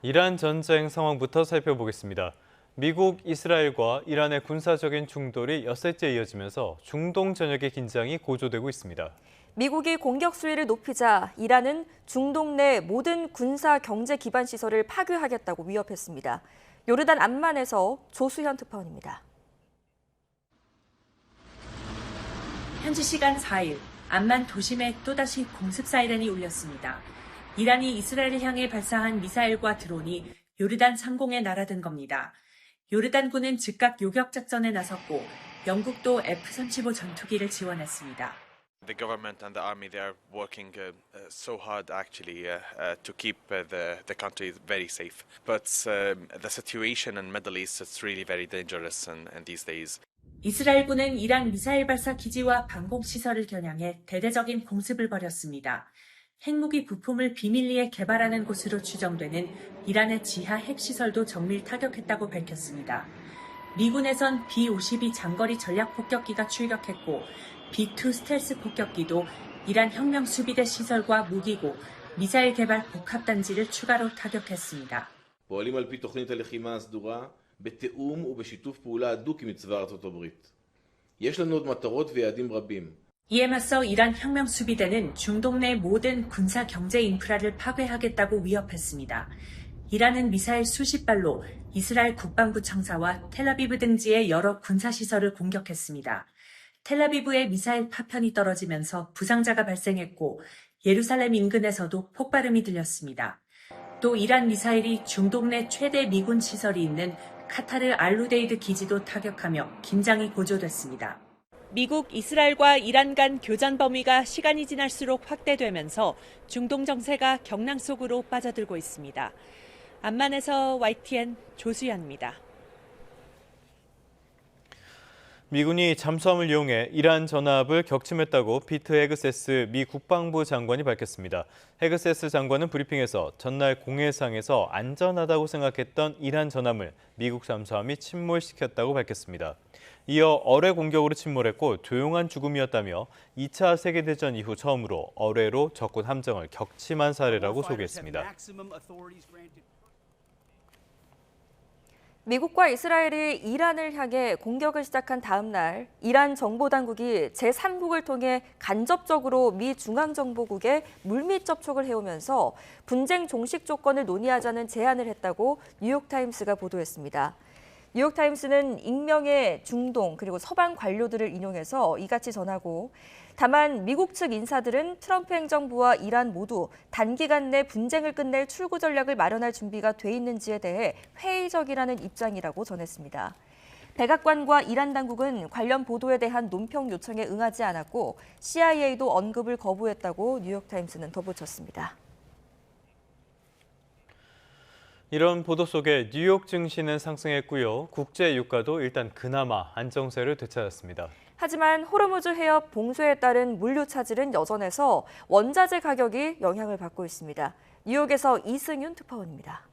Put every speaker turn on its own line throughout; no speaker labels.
이란 전쟁 상황부터 살펴보겠습니다. 미국, 이스라엘과 이란의 군사적인 충돌이 엿새째 이어지면서 중동 전역의 긴장이 고조되고 있습니다.
미국이 공격 수위를 높이자 이란은 중동 내 모든 군사 경제 기반 시설을 파괴하겠다고 위협했습니다. 요르단 암만에서 조수현 특파원입니다.
현지 시간 4일, 암만 도심에 또다시 공습 사이렌이 울렸습니다. 이란이 이스라엘을 향해 발사한 미사일과 드론이 요르단 상공에 날아든 겁니다. 요르단군은 즉각 요격 작전에 나섰고 영국도 F-35 전투기를 지원했습니다.
The government and the army, they are working so hard actually to keep the country very safe. But the situation in Middle East is really very dangerous in these days.
이스라엘군은 이란 미사일 발사 기지와 방공시설을 겨냥해 대대적인 공습을 벌였습니다. 핵무기 부품을 비밀리에 개발하는 곳으로 추정되는 이란의 지하 핵시설도 정밀 타격했다고 밝혔습니다. 미군에선 B-52 장거리 전략 폭격기가 출격했고 B-2 스텔스 폭격기도 이란 혁명 수비대 시설과 무기고 미사일 개발 복합단지를 추가로 타격했습니다.
פועלים על פי תוכנית הלחימה הסדורה בתיאום ובשיתוף פעולה הדוק עם צבא ארצות הברית. יש לנו עוד מטרות ויעדים רבים.
이에 맞서 이란 혁명 수비대는 중동 내 모든 군사 경제 인프라를 파괴하겠다고 위협했습니다. 이란은 미사일 수십 발로 이스라엘 국방부 청사와 텔아비브 등지의 여러 군사 시설을 공격했습니다. 텔아비브의 미사일 파편이 떨어지면서 부상자가 발생했고 예루살렘 인근에서도 폭발음이 들렸습니다. 또 이란 미사일이 중동 내 최대 미군 시설이 있는 카타르 알루데이드 기지도 타격하며 긴장이 고조됐습니다. 미국, 이스라엘과 이란 간 교전 범위가 시간이 지날수록 확대되면서 중동 정세가 경랑 속으로 빠져들고 있습니다. 암만에서 YTN 조수연입니다.
미군이 잠수함을 이용해 이란 전합을 격침했다고 피트 헤그세스 미 국방부 장관이 밝혔습니다. 헤그세스 장관은 브리핑에서 전날 공해상에서 안전하다고 생각했던 이란 전함을 미국 잠수함이 침몰시켰다고 밝혔습니다. 이어 어뢰 공격으로 침몰했고 조용한 죽음이었다며 2차 세계대전 이후 처음으로 어뢰로 적군 함정을 격침한 사례라고 소개했습니다.
미국과 이스라엘이 이란을 향해 공격을 시작한 다음 날 이란 정보당국이 제3국을 통해 간접적으로 미 중앙정보국에 물밑 접촉을 해오면서 분쟁 종식 조건을 논의하자는 제안을 했다고 뉴욕타임스가 보도했습니다. 뉴욕타임스는 익명의 중동 그리고 서방 관료들을 인용해서 이같이 전하고 다만 미국 측 인사들은 트럼프 행정부와 이란 모두 단기간 내 분쟁을 끝낼 출구 전략을 마련할 준비가 돼 있는지에 대해 회의적이라는 입장이라고 전했습니다. 백악관과 이란 당국은 관련 보도에 대한 논평 요청에 응하지 않았고 CIA도 언급을 거부했다고 뉴욕타임스는 덧붙였습니다.
이런 보도 속에 뉴욕 증시는 상승했고요. 국제 유가도 일단 그나마 안정세를 되찾았습니다.
하지만 호르무즈 해협 봉쇄에 따른 물류 차질은 여전해서 원자재 가격이 영향을 받고 있습니다. 뉴욕에서 이승윤 특파원입니다.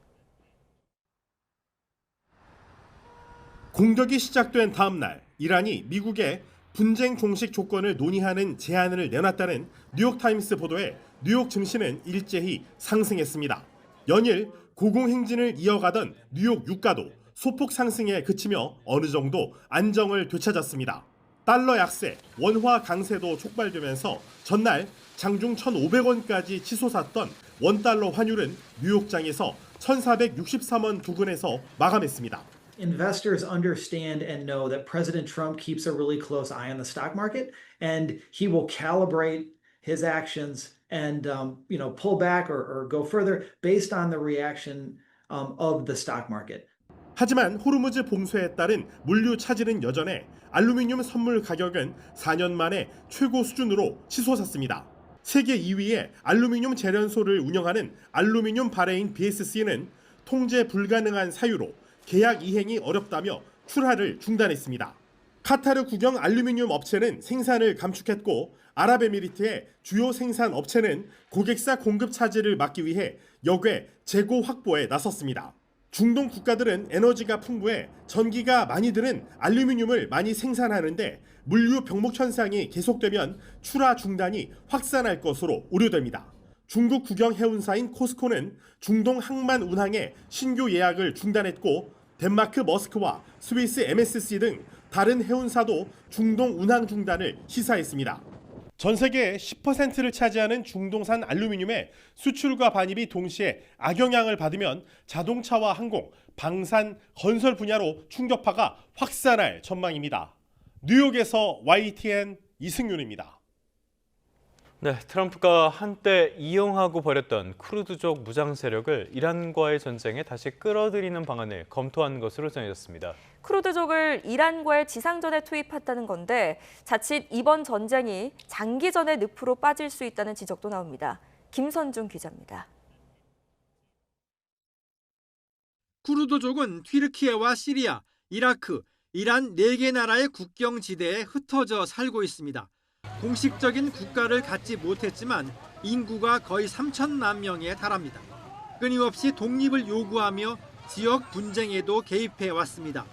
공격이 시작된 다음 날 이란이 미국에 분쟁 종식 조건을 논의하는 제안을 내놨다는 뉴욕타임스 보도에 뉴욕 증시는 일제히 상승했습니다. 연일 고공행진을 이어가던 뉴욕 유가도 소폭 상승에 그치며 어느 정도 안정을 되찾았습니다. 달러 약세, 원화 강세도 촉발되면서 전날 장중 1,500원까지 치솟았던 원달러 환율은 뉴욕장에서 1,463원 부근에서 마감했습니다.
Investors understand and know that President Trump keeps a really close eye on the stock market, and he will calibrate his actions and pull back or go further based on the reaction of the stock market.
하지만 호르무즈 봉쇄에 따른 물류 차질은 여전해 알루미늄 선물 가격은 4년 만에 최고 수준으로 치솟았습니다. 세계 2위의 알루미늄 재련소를 운영하는 알루미늄 바레인 BSC는 통제 불가능한 사유로 계약 이행이 어렵다며 출하를 중단했습니다. 카타르 국영 알루미늄 업체는 생산을 감축했고 아랍에미리트의 주요 생산 업체는 고객사 공급 차질을 막기 위해 역외 재고 확보에 나섰습니다. 중동 국가들은 에너지가 풍부해 전기가 많이 드는 알루미늄을 많이 생산하는데 물류 병목 현상이 계속되면 출하 중단이 확산할 것으로 우려됩니다. 중국 국영 해운사인 코스코는 중동 항만 운항의 신규 예약을 중단했고 덴마크 머스크와 스위스 MSC 등 다른 해운사도 중동 운항 중단을 시사했습니다. 전 세계 10%를 차지하는 중동산 알루미늄의 수출과 반입이 동시에 악영향을 받으면 자동차와 항공, 방산, 건설 분야로 충격파가 확산할 전망입니다. 뉴욕에서 YTN 이승윤입니다.
네, 트럼프가 한때 이용하고 버렸던 쿠르드족 무장 세력을 이란과의 전쟁에 다시 끌어들이는 방안을 검토한 것으로 전해졌습니다.
쿠르드족을 이란과의 지상전에 투입했다는 건데 자칫 이번 전쟁이 장기전의 늪으로 빠질 수 있다는 지적도 나옵니다. 김선중 기자입니다.
쿠르드족은 튀르키예와 시리아, 이라크, 이란 4개 나라의 국경지대에 흩어져 살고 있습니다. 공식적인 국가를 갖지 못했지만 인구가 거의 3천만 명에 달합니다. 끊임없이 독립을 요구하며 지역 분쟁에도 개입해 왔습니다.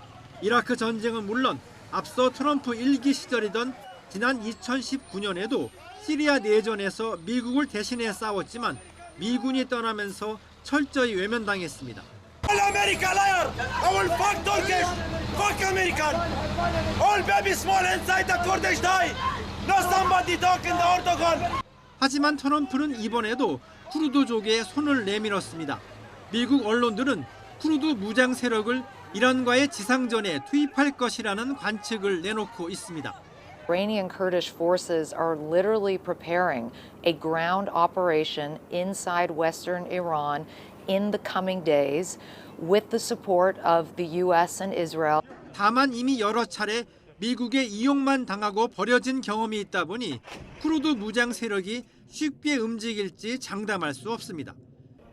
이라크 전쟁은 물론 앞서 트럼프 1기 시절이던 지난 2019년에도 시리아 내전에서 미국을 대신해 싸웠지만 미군이 떠나면서 철저히 외면당했습니다.
All America liar! I will fuck Turkish! Fuck American! All baby small inside the Kurdish die! No somebody talk in the Erdogan!
하지만 트럼프는 이번에도 쿠르드족에 손을 내밀었습니다. 미국 언론들은 쿠르드 무장 세력을 이란과의 지상전에 투입할 것이라는 관측을 내놓고 있습니다.
Iranian Kurdish forces are literally preparing a ground operation inside western Iran in the coming days with the support of the US and Israel.
다만 이미 여러 차례 미국의 이용만 당하고 버려진 경험이 있다 보니 쿠르드 무장 세력이 쉽게 움직일지 장담할 수 없습니다.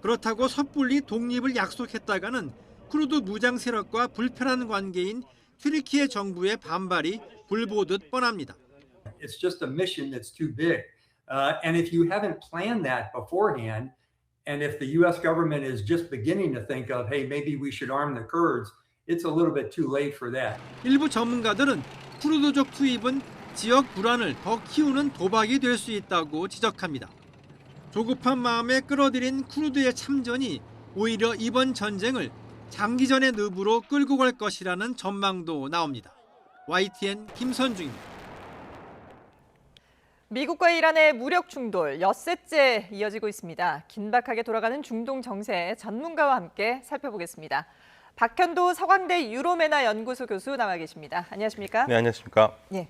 그렇다고 섣불리 독립을 약속했다가는 쿠르드 무장 세력과 불편한 관계인 튀르키예 정부의 반발이 불보듯 뻔합니다.
It's just a mission that's too big. And if you haven't planned that beforehand, and if the US government is just beginning to think of, hey, maybe we should arm the Kurds, it's a little bit too late for that.
일부 전문가들은 쿠르드족 투입은 지역 불안을 더 키우는 도박이 될 수 있다고 지적합니다. 조급한 마음에 끌어들인 쿠르드의 참전이 오히려 이번 전쟁을 장기전의 늪으로 끌고 갈 것이라는 전망도 나옵니다. YTN 김선중입니다.
미국과 이란의 무력 충돌 엿새째 이어지고 있습니다. 긴박하게 돌아가는 중동 정세 전문가와 함께 살펴보겠습니다. 박현도 서강대 유로메나 연구소 교수 나와 계십니다. 안녕하십니까?
네, 안녕하십니까?
예.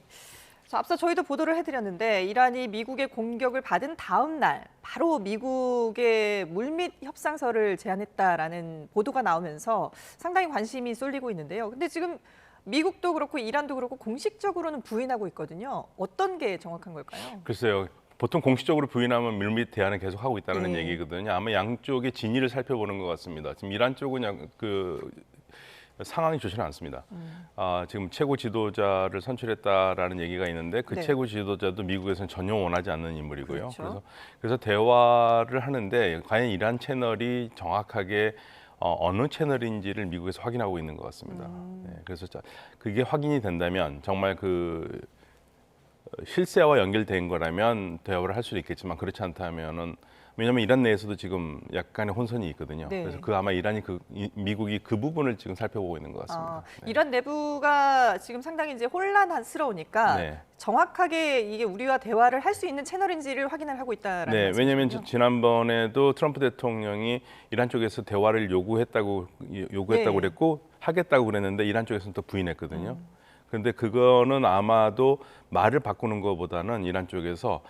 앞서 저희도 보도를 해드렸는데 이란이 미국의 공격을 받은 다음 날 바로 미국의 물밑 협상서를 제안했다라는 보도가 나오면서 상당히 관심이 쏠리고 있는데요. 근데 지금 미국도 그렇고 이란도 그렇고 공식적으로는 부인하고 있거든요. 어떤 게 정확한 걸까요?
글쎄요. 보통 공식적으로 부인하면 물밑 대화는 계속하고 있다는
네.
얘기거든요. 아마 양쪽의 진위를 살펴보는 것 같습니다. 지금 이란 쪽은 상황이 좋지는 않습니다. 지금 최고 지도자를 선출했다라는 얘기가 있는데 그
네.
최고 지도자도 미국에서는 전혀 원하지 않는 인물이고요.
그렇죠.
그래서 대화를 하는데 과연 이란 채널이 정확하게 어느 채널인지를 미국에서 확인하고 있는 것 같습니다. 네, 그래서 그게 확인이 된다면 정말 실세와 연결된 거라면 대화를 할 수도 있겠지만 그렇지 않다면은 왜냐하면 이란 내에서도 지금 약간의 혼선이 있거든요.
네.
그래서 아마 미국이 그 부분을 지금 살펴보고 있는 것 같습니다. 네.
이란 내부가 지금 상당히 이제 혼란스러우니까
네.
정확하게 이게 우리와 대화를 할 수 있는 채널인지를 확인을 하고 있다라는
네,
말씀이시군요.
왜냐하면 지난번에도 트럼프 대통령이 이란 쪽에서 대화를 요구했다고
네.
그랬고 하겠다고 그랬는데 이란 쪽에서는 또 부인했거든요. 그런데 그거는 아마도 말을 바꾸는 것보다는 이란 쪽에서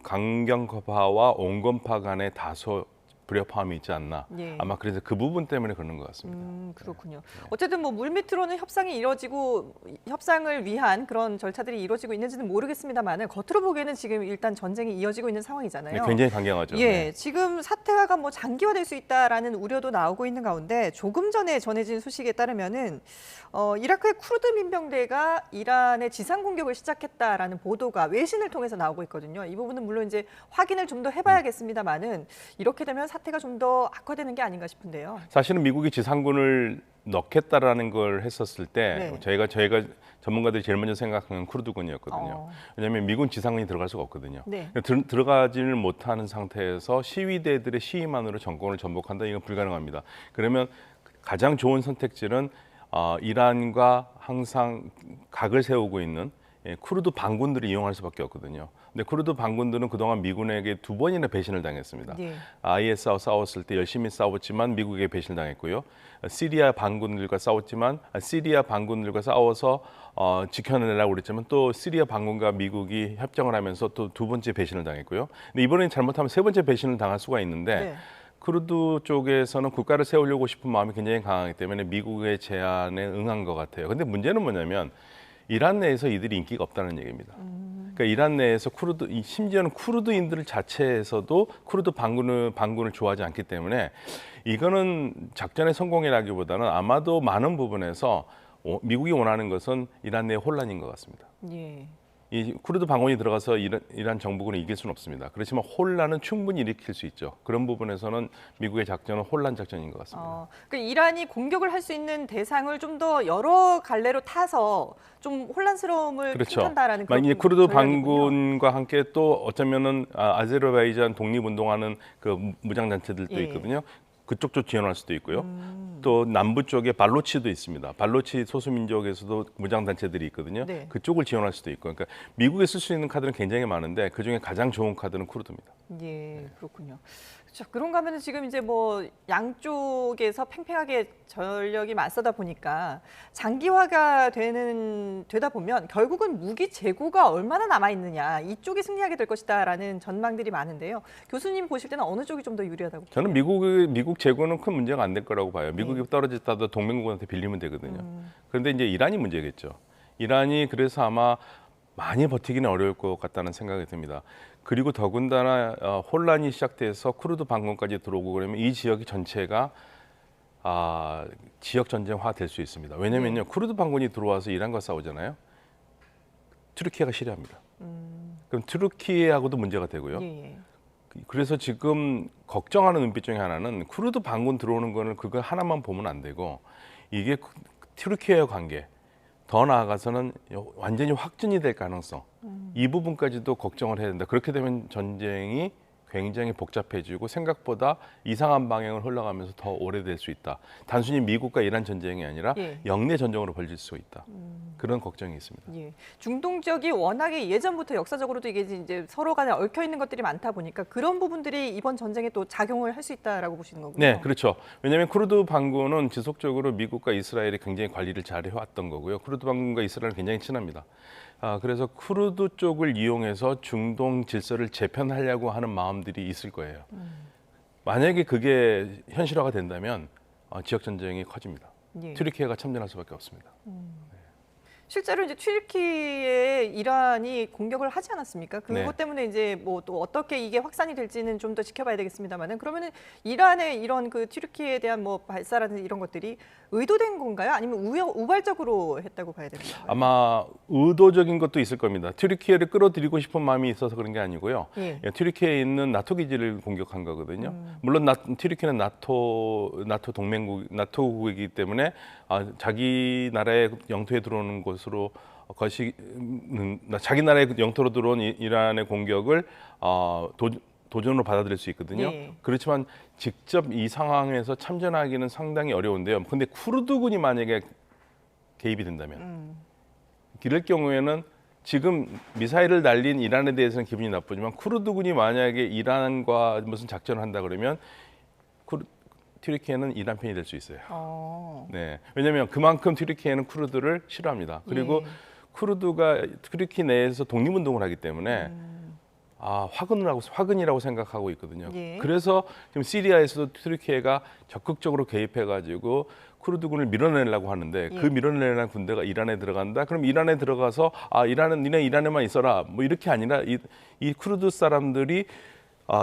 강경파와 온건파 간의 다소 불협화음이 있지 않나.
예.
아마 그래서 그 부분 때문에 그런 것 같습니다.
그렇군요. 어쨌든 뭐 물밑으로는 협상이 이루어지고 협상을 위한 그런 절차들이 이루어지고 있는지는 모르겠습니다만 겉으로 보기에는 지금 일단 전쟁이 이어지고 있는 상황이잖아요.
네, 굉장히 강경하죠.
예,
네.
지금 사태가 뭐 장기화될 수 있다라는 우려도 나오고 있는 가운데 조금 전에 전해진 소식에 따르면은 이라크의 쿠르드 민병대가 이란의 지상 공격을 시작했다라는 보도가 외신을 통해서 나오고 있거든요. 이 부분은 물론 이제 확인을 좀 더 해봐야겠습니다만은 이렇게 되면 사태가 좀 더 악화되는 게 아닌가 싶은데요.
사실은 미국이 지상군을 넣겠다라는 걸 했었을 때
네.
저희가 전문가들이 제일 먼저 생각하는 쿠르드군이었거든요. 왜냐하면 미군 지상군이 들어갈 수가 없거든요.
네.
들어가지를 못하는 상태에서 시위대들의 시위만으로 정권을 전복한다, 이건 불가능합니다. 그러면 가장 좋은 선택지는 이란과 항상 각을 세우고 있는 쿠르드 반군들을 이용할 수밖에 없거든요. 근데 쿠르드 반군들은 그동안 미군에게 2번이나 배신을 당했습니다.
네.
IS와 싸웠을 때 열심히 싸웠지만 미국에게 배신을 당했고요. 시리아 반군들과 싸웠지만 시리아 반군들과 싸워서 지켜내려고 그랬지만 또 시리아 반군과 미국이 협정을 하면서 또 2번째 배신을 당했고요. 근데 이번에는 잘못하면 3번째 배신을 당할 수가 있는데
네.
쿠르드 쪽에서는 국가를 세우려고 싶은 마음이 굉장히 강하기 때문에 미국의 제안에 응한 것 같아요. 근데 문제는 뭐냐면 이란 내에서 이들이 인기가 없다는 얘기입니다. 그러니까 이란 내에서 심지어는 쿠르드인들 자체에서도 쿠르드 반군을 좋아하지 않기 때문에 이거는 작전의 성공이라기보다는 아마도 많은 부분에서 미국이 원하는 것은 이란 내의 혼란인 것 같습니다.
예.
이 쿠르드 반군이 들어가서 이란 정부군을 이길 수는 없습니다. 그렇지만 혼란은 충분히 일으킬 수 있죠. 그런 부분에서는 미국의 작전은 혼란 작전인 것 같습니다.
그러니까 이란이 공격을 할 수 있는 대상을 좀 더 여러 갈래로 타서 좀 혼란스러움을
그렇죠.
키운다라는 그런
만약에 쿠르드
전략이군요.
반군과 함께 또 어쩌면은 아제르바이잔 독립운동하는 그 무장 단체들도
예.
있거든요. 그쪽도 지원할 수도 있고요. 또 남부 쪽에 발로치도 있습니다. 발로치 소수민족에서도 무장 단체들이 있거든요.
네.
그쪽을 지원할 수도 있고, 그러니까 미국에 쓸 수 있는 카드는 굉장히 많은데 그 중에 가장 좋은 카드는 쿠르드입니다.
예, 그렇군요. 자, 그런가 하면 지금 이제 뭐 양쪽에서 팽팽하게 전력이 맞서다 보니까 장기화가 되다 보면 결국은 무기 재고가 얼마나 남아 있느냐, 이쪽이 승리하게 될 것이다라는 전망들이 많은데요. 교수님 보실 때는 어느 쪽이 좀 더 유리하다고 보세요?
저는 미국 재고는 큰 문제가 안 될 거라고 봐요. 미국이 떨어졌다도 동맹국한테 빌리면 되거든요. 그런데 이제 이란이 문제겠죠. 이란이 그래서 아마 많이 버티기는 어려울 것 같다는 생각이 듭니다. 그리고 더군다나 혼란이 시작돼서 쿠르드 반군까지 들어오고 그러면 이 지역이 전체가 지역 전쟁화 될 수 있습니다. 왜냐면요, 쿠르드 반군이 들어와서 이란과 싸우잖아요. 튀르키예가 싫어합니다. 그럼 튀르키예하고도 문제가 되고요.
예.
그래서 지금 걱정하는 눈빛 중에 하나는 쿠르드 반군 들어오는 거는 그거 하나만 보면 안 되고 이게 튀르키예와 관계, 더 나아가서는 완전히 확진이 될 가능성, 이 부분까지도 걱정을 해야 된다. 그렇게 되면 전쟁이 굉장히 복잡해지고 생각보다 이상한 방향을 흘러가면서 더 오래될 수 있다. 단순히 미국과 이란 전쟁이 아니라
예.
영내 전쟁으로 벌어질 수 있다. 그런 걱정이 있습니다.
예. 중동 지역이 워낙에 예전부터 역사적으로도 이게 이제 서로 간에 얽혀 있는 것들이 많다 보니까 그런 부분들이 이번 전쟁에 또 작용을 할 수 있다라고 보시는 거군요.
네, 그렇죠. 왜냐하면 쿠르드 반군은 지속적으로 미국과 이스라엘이 굉장히 관리를 잘 해왔던 거고요. 쿠르드 반군과 이스라엘은 굉장히 친합니다. 그래서 쿠르드 쪽을 이용해서 중동 질서를 재편하려고 하는 마음들이 있을 거예요. 만약에 그게 현실화가 된다면 지역 전쟁이 커집니다.
예.
튀르키예가 참전할 수밖에 없습니다.
실제로 이제 튀르키예에 이란이 공격을 하지 않았습니까? 그것
네.
때문에 이제 뭐 또 어떻게 이게 확산이 될지는 좀 더 지켜봐야 되겠습니다만은 그러면은 이란의 이런 그 튀르키예에 대한 뭐 발사라든지 이런 것들이 의도된 건가요? 아니면 우발적으로 했다고 봐야 되나요?
아마 의도적인 것도 있을 겁니다. 튀르키예를 끌어들이고 싶은 마음이 있어서 그런 게 아니고요.
예.
튀르키예에 있는 나토 기지를 공격한 거거든요. 물론 튀르키예는 나토 동맹국이기 때문에 자기 나라의 영토에 들어오는 곳으로 자기 나라의 영토로 들어온 이란의 공격을 도전으로 받아들일 수 있거든요.
예.
그렇지만 직접 이 상황에서 참전하기는 상당히 어려운데요. 근데 쿠르드군이 만약에 개입이 된다면 이럴 경우에는 지금 미사일을 날린 이란에 대해서는 기분이 나쁘지만 쿠르드군이 만약에 이란과 무슨 작전을 한다 그러면 튀르키예는 이란 편이 될 수 있어요. 네, 왜냐하면 그만큼 튀르키예는 쿠르드를 싫어합니다. 그리고 쿠르드가 튀르키 내에서 독립운동을 하기 때문에 화근이라고 생각하고 있거든요.
예.
그래서 지금 시리아에서도 튀르키예가 적극적으로 개입해가지고 쿠르드군을 밀어내려고 하는데 그 밀어내려는 군대가 이란에 들어간다. 그럼 이란에 들어가서 이란은 니네 이란에만 있어라. 뭐 이렇게 아니라 이 쿠르드 사람들이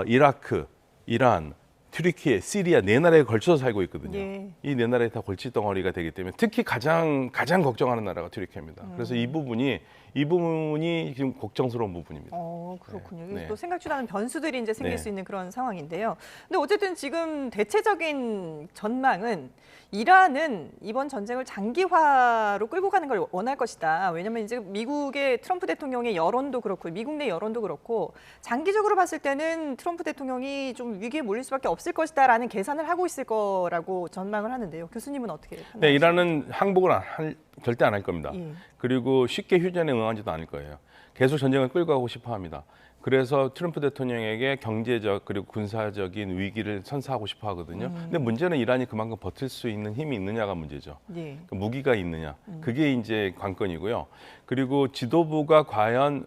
이라크, 이란, 튀르키예, 시리아 네 나라에 걸쳐서 살고 있거든요.
예.
이 네 나라에 다 골칫덩어리가 되기 때문에 특히 가장 걱정하는 나라가 튀르키예입니다. 그래서 이 부분이 이 부분이 지금 걱정스러운 부분입니다.
그렇군요.
네.
또 생각지도 않은 변수들이 이제 생길
네.
수 있는 그런 상황인데요. 근데 어쨌든 지금 대체적인 전망은 이란은 이번 전쟁을 장기화로 끌고 가는 걸 원할 것이다. 왜냐하면 이제 미국의 트럼프 대통령의 여론도 그렇고 미국 내 여론도 그렇고 장기적으로 봤을 때는 트럼프 대통령이 좀 위기에 몰릴 수밖에 없을 것이다라는 계산을 하고 있을 거라고 전망을 하는데요. 교수님은 어떻게 판단하세요?
네, 이란은 항복을 절대 안 할 겁니다.
예.
그리고 쉽게 휴전에 응하지도 않을 거예요. 계속 전쟁을 끌고 가고 싶어 합니다. 그래서 트럼프 대통령에게 경제적 그리고 군사적인 위기를 선사하고 싶어 하거든요. 근데 문제는 이란이 그만큼 버틸 수 있는 힘이 있느냐가 문제죠.
예.
무기가 있느냐. 그게 이제 관건이고요. 그리고 지도부가 과연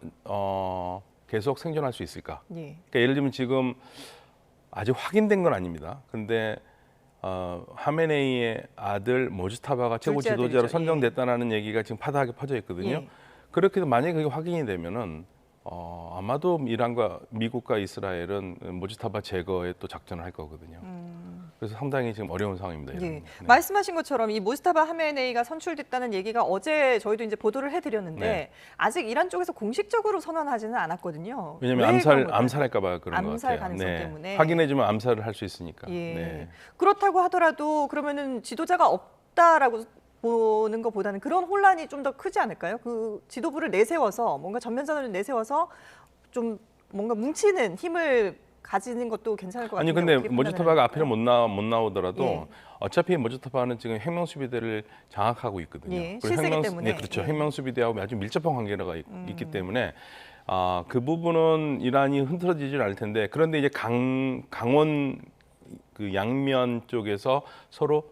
계속 생존할 수 있을까.
예.
그러니까 예를 들면 지금 아직 확인된 건 아닙니다. 근데 하메네이의 아들 모주타바가 최고
둘째
지도자로
아들이죠.
선정됐다는 얘기가 지금 파다하게 퍼져 있거든요.
예.
그렇게 만약에 그게 확인이 되면은 아마도 이란과 미국과 이스라엘은 모주타바 제거에 또 작전을 할 거거든요. 그래서 상당히 지금 어려운 상황입니다.
예.
네.
말씀하신 것처럼 이 모스타바 하메네이가 선출됐다는 얘기가 어제 저희도 이제 보도를 해드렸는데
네.
아직 이란 쪽에서 공식적으로 선언하지는 않았거든요.
왜냐하면
왜 그런 걸까요?
암살할까봐 그런 것
암살
같아요.
가능성
네.
때문에.
확인해주면 암살을 할 수 있으니까.
예.
네.
그렇다고 하더라도 그러면은 지도자가 없다라고 보는 것보다는 그런 혼란이 좀 더 크지 않을까요? 그 지도부를 내세워서 뭔가 전면전을 내세워서 좀 뭔가 뭉치는 힘을 가지는 것도 괜찮을 것 같아요.
아니 근데 모주타바가 앞에는 못 나오더라도
예.
어차피 모주타바는 지금 핵명수비대를 장악하고 있거든요.
예,
그리고
실세기 때문에.
네, 그렇죠.
예.
핵명수비대하고 아주 밀접한 관계가 있기 때문에 그 부분은 이란이 흐트러지질 않을 텐데 그런데 이제 강원 그 양면 쪽에서 서로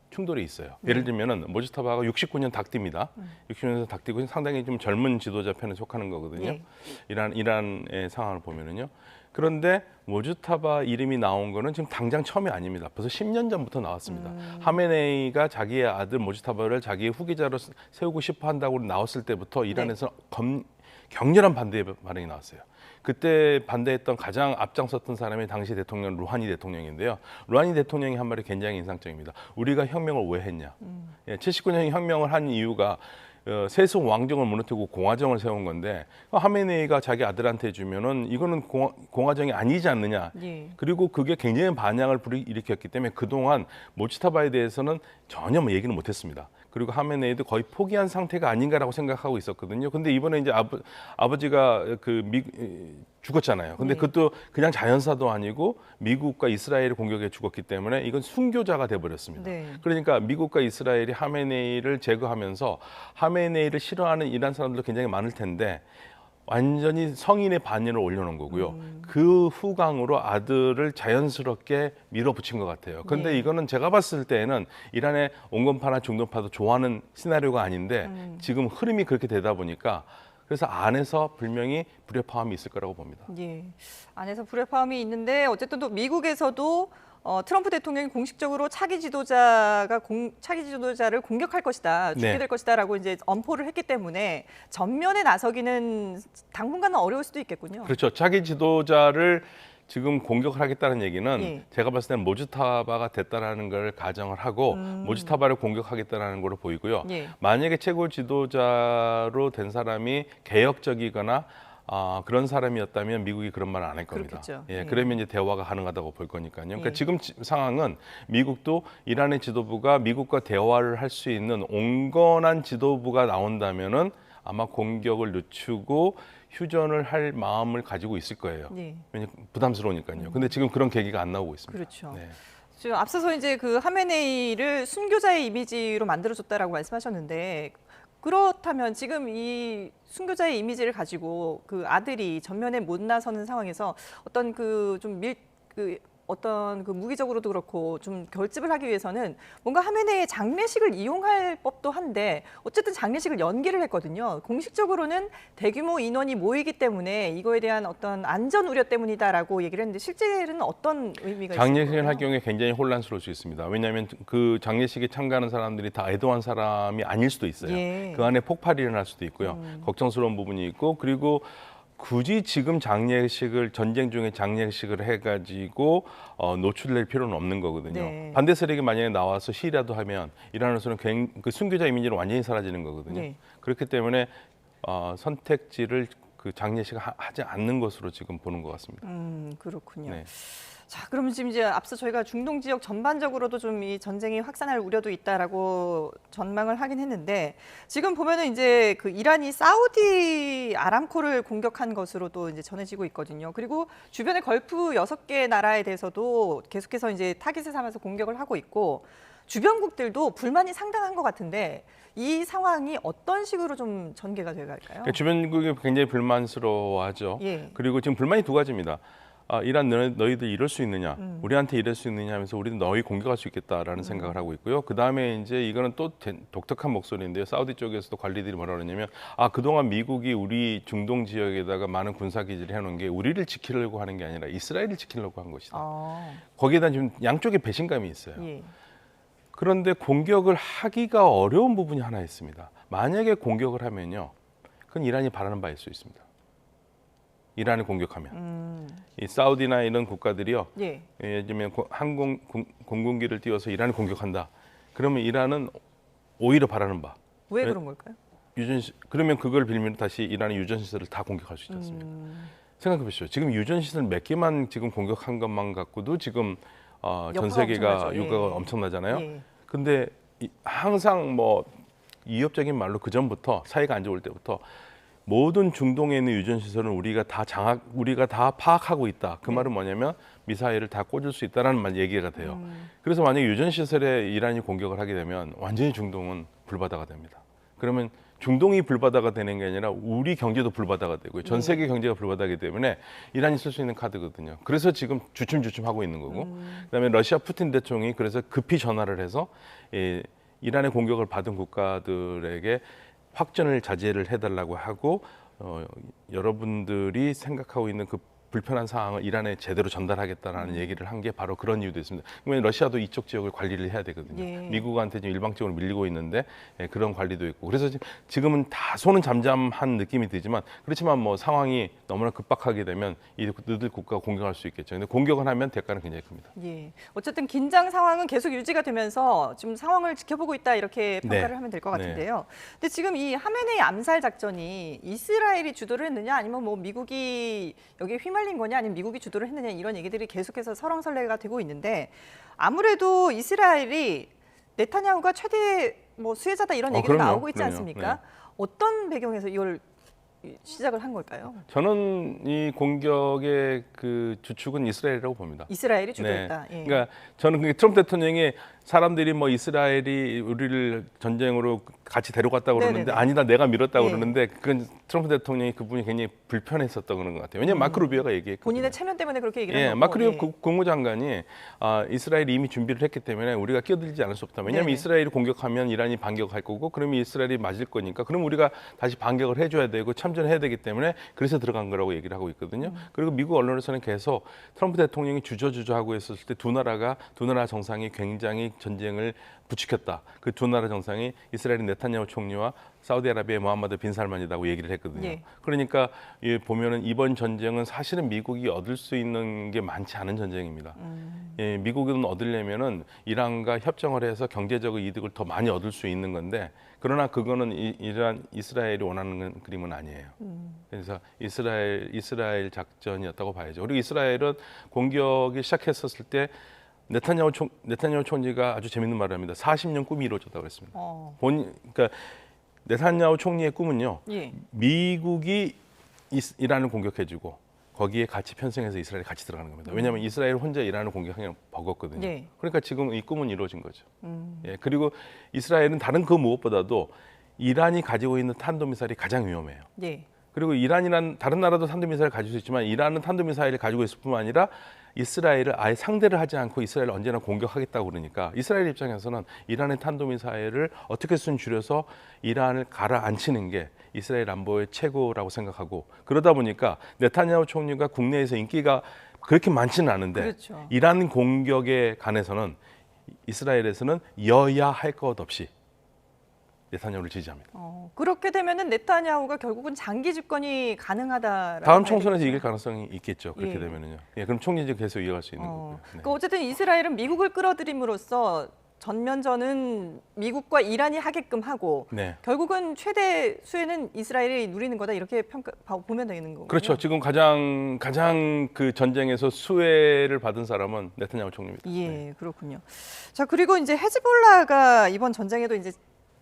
충돌이 있어요. 예를 들면은 모주타바가 69년 닭띠입니다. 69년에서 닭띠고 상당히 좀 젊은 지도자 편에 속하는 거거든요.
예.
이란의 상황을 보면은요. 그런데 모주타바 이름이 나온 거는 지금 당장 처음이 아닙니다. 벌써 10년 전부터 나왔습니다. 하메네이가 자기의 아들 모주타바를 자기의 후계자로 세우고 싶어 한다고 나왔을 때부터 이란에서 격렬한 반대의 반응이 나왔어요. 그때 반대했던 가장 앞장섰던 사람이 당시 대통령 루하니 대통령인데요. 루하니 대통령이 한 말이 굉장히 인상적입니다. 우리가 혁명을 왜 했냐. 79년 혁명을 한 이유가 세속 왕정을 무너뜨리고 공화정을 세운 건데 하메네이가 자기 아들한테 주면은 이거는 공화정이 아니지 않느냐.
예.
그리고 그게 굉장히 반향을 일으켰기 때문에 그동안 모주타바에 대해서는 전혀 얘기는 못했습니다. 그리고 하메네이도 거의 포기한 상태가 아닌가라고 생각하고 있었거든요. 근데 이번에 이제 아버지가 죽었잖아요. 근데 그것도 그냥 자연사도 아니고 미국과 이스라엘이 공격에 죽었기 때문에 이건 순교자가 돼버렸습니다.
네.
그러니까 미국과 이스라엘이 하메네이를 제거하면서 하메네이를 싫어하는 이란 사람들도 굉장히 많을 텐데 완전히 성인의 반열을 올려놓은 거고요. 그 후광으로 아들을 자연스럽게 밀어붙인 것 같아요. 그런데
네.
이거는 제가 봤을 때는 이란의 온건파나 중동파도 좋아하는 시나리오가 아닌데 지금 흐름이 그렇게 되다 보니까 그래서 안에서 분명히 불협화음이 있을 거라고 봅니다.
예. 안에서 불협화음이 있는데 어쨌든 또 미국에서도 트럼프 대통령이 공식적으로 차기 지도자를 공격할 것이다, 죽게
네.
될 것이다라고 이제 엄포를 했기 때문에 전면에 나서기는 당분간은 어려울 수도 있겠군요.
그렇죠. 차기 지도자를 지금 공격을 하겠다는 얘기는
예.
제가 봤을 때는 모주타바가 됐다라는 걸 가정을 하고 모주타바를 공격하겠다는 걸로 보이고요.
예.
만약에 최고 지도자로 된 사람이 개혁적이거나 그런 사람이었다면 미국이 그런 말 안 할 겁니다.
그렇겠죠.
예,
예.
그러면 이제 대화가 가능하다고 볼 거니까요. 그러니까
예.
지금 상황은 미국도 이란의 지도부가 미국과 대화를 할 수 있는 온건한 지도부가 나온다면은 아마 공격을 늦추고 휴전을 할 마음을 가지고 있을 거예요.
예.
왜냐면 부담스러우니까요. 근데 지금 그런 계기가 안 나오고 있습니다.
그렇죠.
네.
지금 앞서서 이제 그 하메네이를 순교자의 이미지로 만들어줬다라고 말씀하셨는데 그렇다면 지금 이 순교자의 이미지를 가지고 그 아들이 전면에 못 나서는 상황에서 어떤 어떤 그 무기적으로도 그렇고 좀 결집을 하기 위해서는 뭔가 하메네이의 장례식을 이용할 법도 한데 어쨌든 장례식을 연기를 했거든요. 공식적으로는 대규모 인원이 모이기 때문에 이거에 대한 어떤 안전 우려 때문이다라고 얘기를 했는데 실제는 어떤 의미가
장례식을
있을까요?
할 경우에 굉장히 혼란스러울 수 있습니다. 왜냐하면 그 장례식에 참가하는 사람들이 다 애도한 사람이 아닐 수도 있어요.
예.
그 안에 폭발이 일어날 수도 있고요. 걱정스러운 부분이 있고 그리고 굳이 지금 장례식을 전쟁 중에 장례식을 해가지고 노출될 필요는 없는 거거든요.
네.
반대 세력이 만약에 나와서 시위라도 하면 이란으로서는 그 순교자 이미지는 완전히 사라지는 거거든요.
네.
그렇기 때문에 선택지를 그 장례식 하지 않는 것으로 지금 보는 것 같습니다.
그렇군요.
네.
자, 그럼 지금 이제 앞서 저희가 중동 지역 전반적으로도 좀 이 전쟁이 확산할 우려도 있다라고 전망을 하긴 했는데 지금 보면은 이제 그 이란이 사우디 아람코를 공격한 것으로도 이제 전해지고 있거든요. 그리고 주변의 걸프 6개 나라에 대해서도 계속해서 이제 타깃을 삼아서 공격을 하고 있고 주변국들도 불만이 상당한 것 같은데 이 상황이 어떤 식으로 좀 전개가 돼갈까요?
그러니까 주변국이 굉장히 불만스러워하죠.
예.
그리고 지금 불만이 두 가지입니다. 이란 너희들 이럴 수 있느냐, 우리한테 이럴 수 있느냐 하면서 우리는 너희 공격할 수 있겠다라는 생각을 하고 있고요. 그 다음에 이제 이거는 또 독특한 목소리인데요. 사우디 쪽에서도 관리들이 뭐라 그러냐면 그동안 미국이 우리 중동 지역에다가 많은 군사기지를 해놓은 게 우리를 지키려고 하는 게 아니라 이스라엘을 지키려고 한 것이다. 거기에다 지금 양쪽에 배신감이 있어요.
예.
그런데 공격을 하기가 어려운 부분이 하나 있습니다. 만약에 공격을 하면요, 그건 이란이 바라는 바일 수 있습니다. 이란을 공격하면 이 사우디나 이런 국가들이요,
예.
예를 들면 공군기를 띄워서 이란을 공격한다. 그러면 이란은 오히려 바라는 바.
왜 그런 걸까요?
그러면 그걸 빌미로 다시 이란의 유전시설을 다 공격할 수 있지 않습니까? 생각해 보시죠. 지금 유전시설 몇 개만 지금 공격한 것만 갖고도 지금 전 세계가 유가가 엄청나잖아요.
예.
근데 항상 뭐 위협적인 말로 그 전부터 사이가 안 좋을 때부터 모든 중동에 있는 유전시설은 우리가 다 파악하고 있다. 그 말은 뭐냐면 미사일을 다 꽂을 수 있다라는 얘기가 돼요. 그래서 만약에 유전시설에 이란이 공격을 하게 되면 완전히 중동은 불바다가 됩니다. 그러면 중동이 불바다가 되는 게 아니라 우리 경제도 불바다가 되고요. 전 세계 경제가 불바다이기 때문에 이란이 쓸 수 있는 카드거든요. 그래서 지금 주춤주춤 하고 있는 거고, 그다음에 러시아 푸틴 대통령이 그래서 급히 전화를 해서 이란의 공격을 받은 국가들에게 확전을 자제를 해달라고 하고 여러분들이 생각하고 있는 그 불편한 상황을 이란에 제대로 전달하겠다라는 얘기를 한 게 바로 그런 이유도 있습니다. 그러면 러시아도 이쪽 지역을 관리를 해야 되거든요.
예.
미국한테 지금 일방적으로 밀리고 있는데 그런 관리도 있고, 그래서 지금은 다소는 잠잠한 느낌이 들지만 그렇지만 뭐 상황이 너무나 급박하게 되면 이들 국가가 공격할 수 있겠죠. 근데 공격을 하면 대가는 굉장히 큽니다.
예. 어쨌든 긴장 상황은 계속 유지가 되면서 지금 상황을 지켜보고 있다 이렇게 평가를
네.
하면 될 것 같은데요. 근데 지금 이 하메네이 암살 작전이 이스라엘이 주도를 했느냐 아니면 뭐 미국이 여기에 휘말린 거냐 아니면 미국이 주도를 했느냐 이런 얘기들이 계속해서 설왕설래가 되고 있는데 아무래도 이스라엘이 네타냐후가 최대 뭐 수혜자다 이런 얘기가
그럼요.
나오고 있지
그럼요.
않습니까?
네.
어떤 배경에서 이걸 시작을 한 걸까요?
저는 이 공격의 그 주축은 이스라엘이라고 봅니다.
이스라엘이 주도했다.
네.
예.
그러니까 저는 그 트럼프 대통령이 사람들이 뭐 이스라엘이 우리를 전쟁으로 같이 데려갔다고 그러는데
네네네.
아니다 내가 밀었다고
예.
그러는데 그건 트럼프 대통령이 그분이 굉장히 불편했었던 그런 것 같아요. 왜냐하면 마크 루비오가 얘기했거든요.
본인의 체면 때문에 그렇게 얘기를
예,
한 거고.
마크 루비오 국무장관이 이스라엘이 이미 준비를 했기 때문에 우리가 끼어들지 않을 수 없다. 왜냐하면
네네.
이스라엘이 공격하면 이란이 반격할 거고 그러면 이스라엘이 맞을 거니까 그럼 우리가 다시 반격을 해줘야 되고 참전해야 되기 때문에 그래서 들어간 거라고 얘기를 하고 있거든요. 그리고 미국 언론에서는 계속 트럼프 대통령이 주저하고 있었을 때 두 나라 정상이 굉장히 전쟁을 부추겼다. 그 두 나라 정상이 이스라엘의 네타냐후 총리와 사우디아라비아의 모함마드 빈 살만이라고 얘기를 했거든요.
예.
그러니까 보면은 이번 전쟁은 사실은 미국이 얻을 수 있는 게 많지 않은 전쟁입니다. 예, 미국은 얻으려면은 이란과 협정을 해서 경제적 이득을 더 많이 얻을 수 있는 건데, 그러나 그거는 이스라엘이 원하는 그림은 아니에요. 그래서 이스라엘 작전이었다고 봐야죠. 그리고 이스라엘은 공격이 시작했었을 때 네타냐후 총리가 아주 재밌는 말을 합니다. 40년 꿈이 이루어졌다고 했습니다. 그러니까 네타냐후 총리의 꿈은요.
예.
미국이 이란을 공격해주고 거기에 같이 편승해서 이스라엘이 같이 들어가는 겁니다. 왜냐하면 이스라엘 혼자 이란을 공격하기는 버겁거든요.
예.
그러니까 지금 이 꿈은 이루어진 거죠. 예, 그리고 이스라엘은 다른 그 무엇보다도 이란이 가지고 있는 탄도미사일이 가장 위험해요.
예.
그리고 이란이란 다른 나라도 탄도미사일을 가지고 있지만 이란은 탄도미사일을 가지고 있을 뿐만 아니라 이스라엘을 아예 상대를 하지 않고 이스라엘을 언제나 공격하겠다고 그러니까 이스라엘 입장에서는 이란의 탄도미사일을 어떻게든 줄여서 이란을 가라앉히는 게 이스라엘 안보의 최고라고 생각하고, 그러다 보니까 네타냐후 총리가 국내에서 인기가 그렇게 많지는 않은데
그렇죠.
이란 공격에 관해서는 이스라엘에서는 여야 할 것 없이 네타냐후를 지지합니다.
그렇게 되면은 네타냐후가 결국은 장기 집권이 가능하다라고
다음
봐야
총선에서
되겠죠?
이길 가능성이 있겠죠. 그렇게
예.
되면은요. 예, 그럼 총리직 계속 이어갈 수 있는 거고요. 네.
그러니까 어쨌든 이스라엘은 미국을 끌어들임으로써 전면전은 미국과 이란이 하게끔 하고
네.
결국은 최대 수혜는 이스라엘이 누리는 거다 이렇게 보면 되는 거군요.
그렇죠. 지금 가장 그 전쟁에서 수혜를 받은 사람은 네타냐후 총리입니다.
예,
네.
그렇군요. 자, 그리고 이제 헤즈볼라가 이번 전쟁에도 이제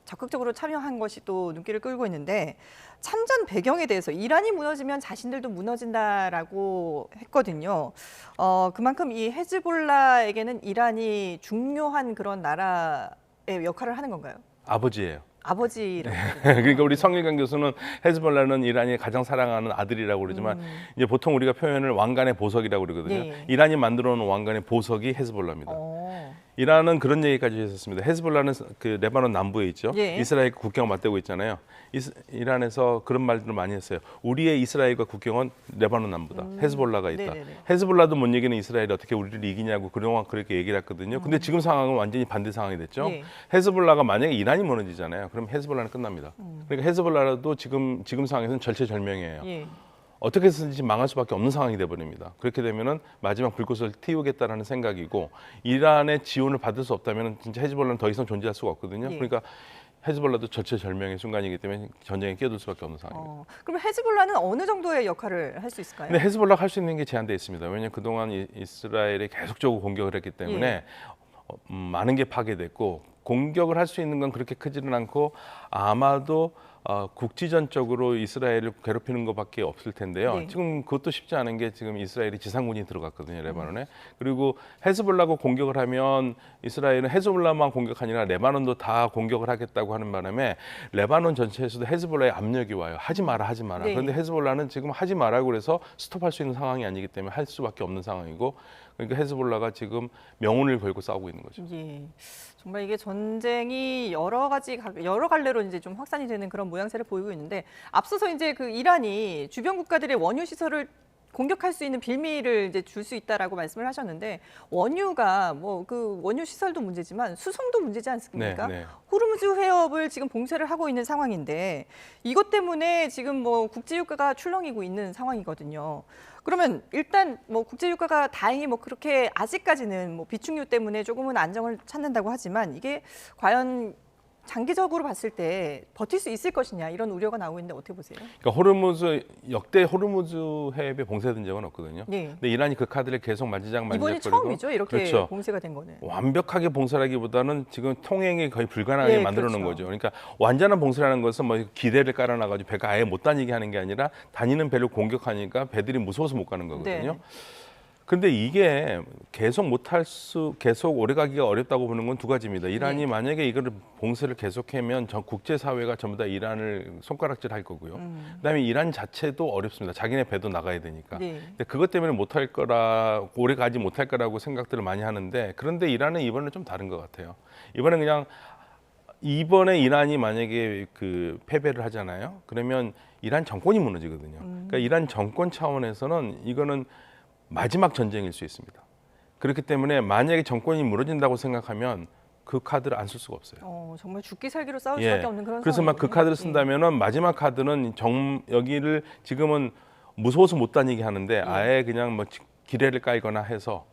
적극적으로 참여한 것이 또 눈길을 끌고 있는데 참전 배경에 대해서 이란이 무너지면 자신들도 무너진다라고 했거든요. 그만큼 이 헤즈볼라에게는 이란이 중요한 그런 나라의 역할을 하는 건가요?
아버지예요.
아버지라고.
그러니까 우리 성일강 교수는 헤즈볼라는 이란이 가장 사랑하는 아들이라고 그러지만 이제 보통 우리가 표현을 왕관의 보석이라고 그러거든요.
예.
이란이 만들어 놓은 왕관의 보석이 헤즈볼라입니다. 이란은 그런 얘기까지 했었습니다. 헤즈볼라는 그 레바논 남부에 있죠.
예.
이스라엘과 국경을 맞대고 있잖아요. 이란에서 그런 말들을 많이 했어요. 우리의 이스라엘과 국경은 레바논 남부다. 헤즈볼라가 있다.
네네네.
헤즈볼라도 못 이기는 이스라엘이 어떻게 우리를 이기냐고 그동안 그렇게 얘기를 했거든요. 근데 지금 상황은 완전히 반대 상황이 됐죠.
예.
헤즈볼라가 만약에 이란이 무너지잖아요. 그럼 헤즈볼라는 끝납니다. 그러니까 헤즈볼라도 지금 상황에서는 절체절명이에요.
예.
어떻게 해서든지 망할 수밖에 없는 상황이 돼버립니다. 그렇게 되면은 마지막 불꽃을 틔우겠다라는 생각이고 이란의 지원을 받을 수 없다면 진짜 헤즈볼라는 더 이상 존재할 수가 없거든요.
예.
그러니까 헤즈볼라도 절체절명의 순간이기 때문에 전쟁에 끼어들 수밖에 없는 상황입니다.
그럼 헤즈볼라는 어느 정도의 역할을 할 수 있을까요?
근데 헤즈볼라가 할 수 있는 게 제한되어 있습니다. 왜냐하면 그동안 이스라엘이 계속적으로 공격을 했기 때문에 많은 게 파괴됐고 공격을 할 수 있는 건 그렇게 크지는 않고 아마도 국지전적으로 이스라엘을 괴롭히는 것밖에 없을 텐데요.
네.
지금 그것도 쉽지 않은 게 지금 이스라엘이 지상군이 들어갔거든요, 레바논에. 그리고 헤즈볼라가 공격을 하면 이스라엘은 헤즈볼라만 공격하니 아니라 레바논도 다 공격을 하겠다고 하는 바람에 레바논 전체에서도 헤즈볼라의 압력이 와요. 하지 마라, 하지 마라.
네.
그런데 헤즈볼라는 지금 하지 마라고 그래서 스톱할 수 있는 상황이 아니기 때문에 할 수밖에 없는 상황이고 그러니까 헤즈볼라가 지금 명운을 걸고 싸우고 있는 거죠.
예. 정말 이게 전쟁이 여러 갈래로 이제 좀 확산이 되는 그런 모양새를 보이고 있는데 앞서서 이제 그 이란이 주변 국가들의 원유 시설을 공격할 수 있는 빌미를 이제 줄 수 있다라고 말씀을 하셨는데 원유가 뭐 그 원유 시설도 문제지만 수송도 문제지 않습니까?
네, 네.
호르무즈 해협을 지금 봉쇄를 하고 있는 상황인데 이것 때문에 지금 뭐 국제유가가 출렁이고 있는 상황이거든요. 그러면 일단 뭐 국제유가가 다행히 뭐 그렇게 아직까지는 뭐 비축유 때문에 조금은 안정을 찾는다고 하지만 이게 과연 장기적으로 봤을 때 버틸 수 있을 것이냐 이런 우려가 나오고 있는데 어떻게 보세요?
그러니까 역대 호르무즈 해협에 봉쇄된 적은 없거든요.
네.
근데 이란이 그 카드를 계속 만지작거리고
이번이 처음이죠 이렇게
그렇죠.
봉쇄가 된 거는.
완벽하게 봉쇄라기보다는 지금 통행이 거의 불가능하게
예,
만들어 놓은
그렇죠.
거죠. 그러니까 완전한 봉쇄라는 것은 뭐 기대를 깔아놔가지고 배가 아예 못 다니게 하는 게 아니라 다니는 배를 공격하니까 배들이 무서워서 못 가는 거거든요.
네.
근데 이게 계속 오래 가기가 어렵다고 보는 건 두 가지입니다. 이란이 만약에 이거를 봉쇄를 계속하면 전 국제 사회가 전부 다 이란을 손가락질 할 거고요. 그다음에 이란 자체도 어렵습니다. 자기네 배도 나가야 되니까.
네.
근데 그것 때문에 오래 가지 못할 거라고 생각들을 많이 하는데 그런데 이란은 이번에 좀 다른 것 같아요. 이번에 이란이 만약에 그 패배를 하잖아요. 그러면 이란 정권이 무너지거든요. 그러니까 이란 정권 차원에서는 이거는 마지막 전쟁일 수 있습니다. 그렇기 때문에 만약에 정권이 무너진다고 생각하면 그 카드를 안 쓸 수가 없어요.
정말 죽기 살기로 싸울 수밖에 없는 그런
그래서 막 그
상황이군요.
카드를 쓴다면은 마지막 카드는 여기를 지금은 무서워서 못 다니게 하는데 아예 그냥 뭐 기뢰를 깔거나 해서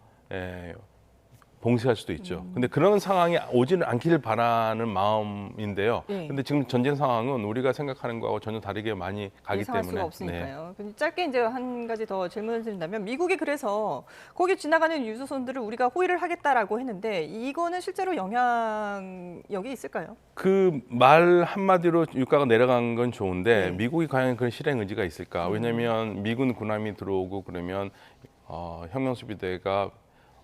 봉쇄할 수도 있죠. 근데 그런 상황이 오지는 않기를 바라는 마음인데요.
네.
근데 지금 전쟁 상황은 우리가 생각하는 거하고 전혀 다르게 많이 가기
예상할
때문에
수가 없으니까요. 근데 짧게 이제 한 가지 더 질문을 드린다면 미국이 그래서 거기 지나가는 유조선들을 우리가 호위를 하겠다라고 했는데 이거는 실제로 영향력이 있을까요?
그 말 한마디로 유가가 내려간 건 좋은데
네.
미국이 과연 그런 실행 의지가 있을까? 왜냐하면 미군 군함이 들어오고 그러면 혁명수비대가